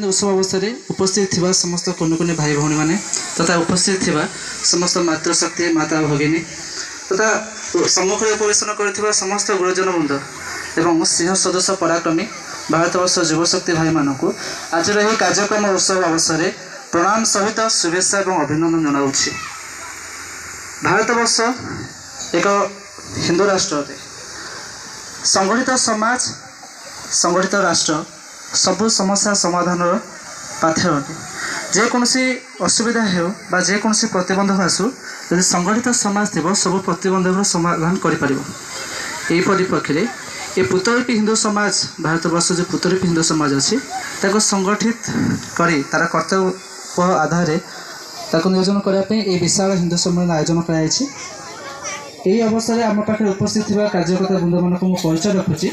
उत्सव अवसर उपस्थित थिबा समस्त कुनी भाई भौणी माने तथा उपस्थित थिबा समस्त मातृशक्ति माता भगिनी तथा सम्मुख उपवेशन कर समस्त गुरुजन वृंद एवं सिंह सदस्य पराक्रमी भारतवर्ष युवशक्ति भाई मानक आज यह कार्यक्रम उत्सव अवसर प्रणाम सहित शुभेच्छा और अभिनंदन जनाऊँगी। भारतवर्ष एक हिंदू राष्ट्र अटे। संगठित समाज संगठित राष्ट्र सबु समस्या समाधान पाथर अटे। जेकोसी असुविधा हो जेकोसी प्रतिबंधक आसू यदि संगठित समाज थी सब प्रतिबंधक समाधान कर परिप्रेक्षी ये पुतरूपी हिंदू समाज भारतवर्ष जो पुतरूपी हिंदू समाज अच्छी संगठित करी तार कर्तव्य आधार नियोजन करने विशाल हिंदू सम्मेलन आयोजन कर अवसर आम पाखे उपस्थित कार्यकर्ता वृंद मान परिचय रखुची।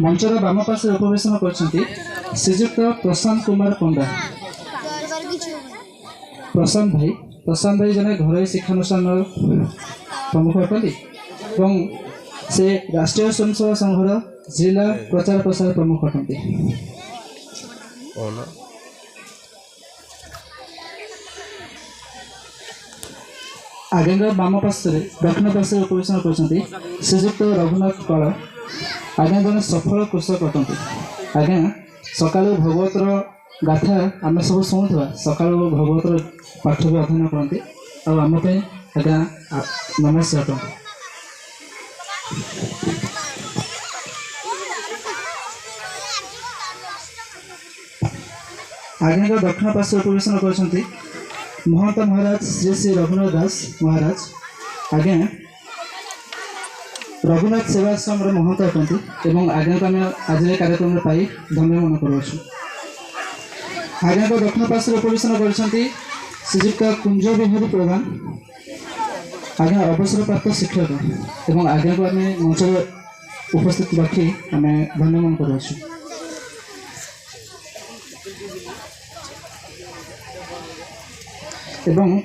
मंचर बाम पार्श्व उपवेशन कर श्रीजुक्त प्रशांत कुमार पंडा। प्रशांत भाई जने घर शिक्षानुष्ठान प्रमुख अटंती और से राष्ट्रीय स्वयंसेवक संघर जिला प्रचार प्रसार प्रमुख अटंती। आगे बाम पार्श्व दक्षिण पार्श्व उपवेशन कर श्रीजुक्त रघुनाथ कल। आज्ञा जन सफल कृषक अटंती। आज्ञा सका भगवतर गाथा आम सब शुणुवा सका भगवतर पाठ भी अध्ययन करती और आम आज्ञा नमस्ते अटंती। आज्ञा दक्षिण पार्श्व उपवेशन कर महंत महाराज श्री श्री रघुनाथ दास महाराज। आज्ञा रघुनाथ सेवाश्रम महंत अटंती और आज्ञा को आम आज कार्यक्रम पाई धन्य मन कर। आज्ञा को दक्षिण पार्श्व उपवेशन कर श्रीजुक्त कुंज बिहारी प्रधान। आज्ञा अवसर प्राप्त शिक्षक और आज्ञा को आम मंच उपस्थित रखी आम धन्य मन कर।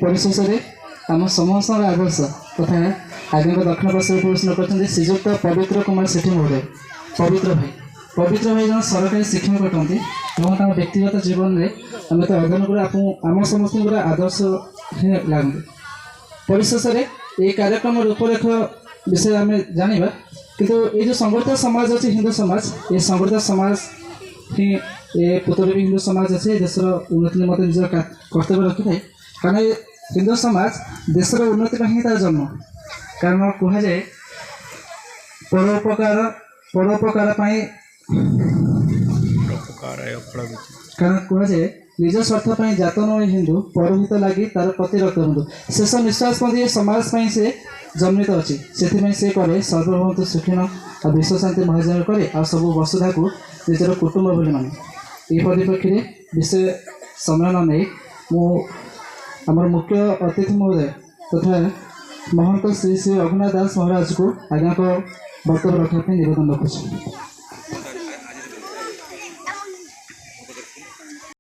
परिशेष आम समस्त आदर्श तथा आज्ञा को दक्षिण पार्श्व उपवेशन कर श्रीजुक्त पवित्र कुमार सेठी महोदय। पवित्र भाई जन सरकारी शिक्षक अटंती और व्यक्तिगत जीवन में आम तो अध्ययन कर आम समस्त आदर्श लगते। परिशेष ये कार्यक्रम रूपरेख विषय आम जाना किंतु ये जो संगठित समाज अच्छी हिंदू समाज ये संगठित समाज ही ये पुतरूपी हिंदू समाज अच्छे देशर उन्नति मत निज कर्तव्य रखी था। कारण हिंदू समाज देशर उन्नति पर ही तार जन्म। कारण कहुए परोपकार कारण कहुए निज स्वार्थ जात न हिंदू परहित लगी तार प्रतिरक्त बंधु शेष निश्वास ये समाज से जन्मित अच्छी से करे सर्वभौमत्व सुखीन और विश्व शांति महाजन करे और सब वसुधा को निजर कुटुंब बोली माने। ये परिप्रेक्षी विषय समय न नहीं आमर मुख्य अतिथि महोदय तथा महंत श्री श्री रघुनाथ दास महाराज को आज्ञा को वक्तव्य रखा निवेदन रखुच्छी।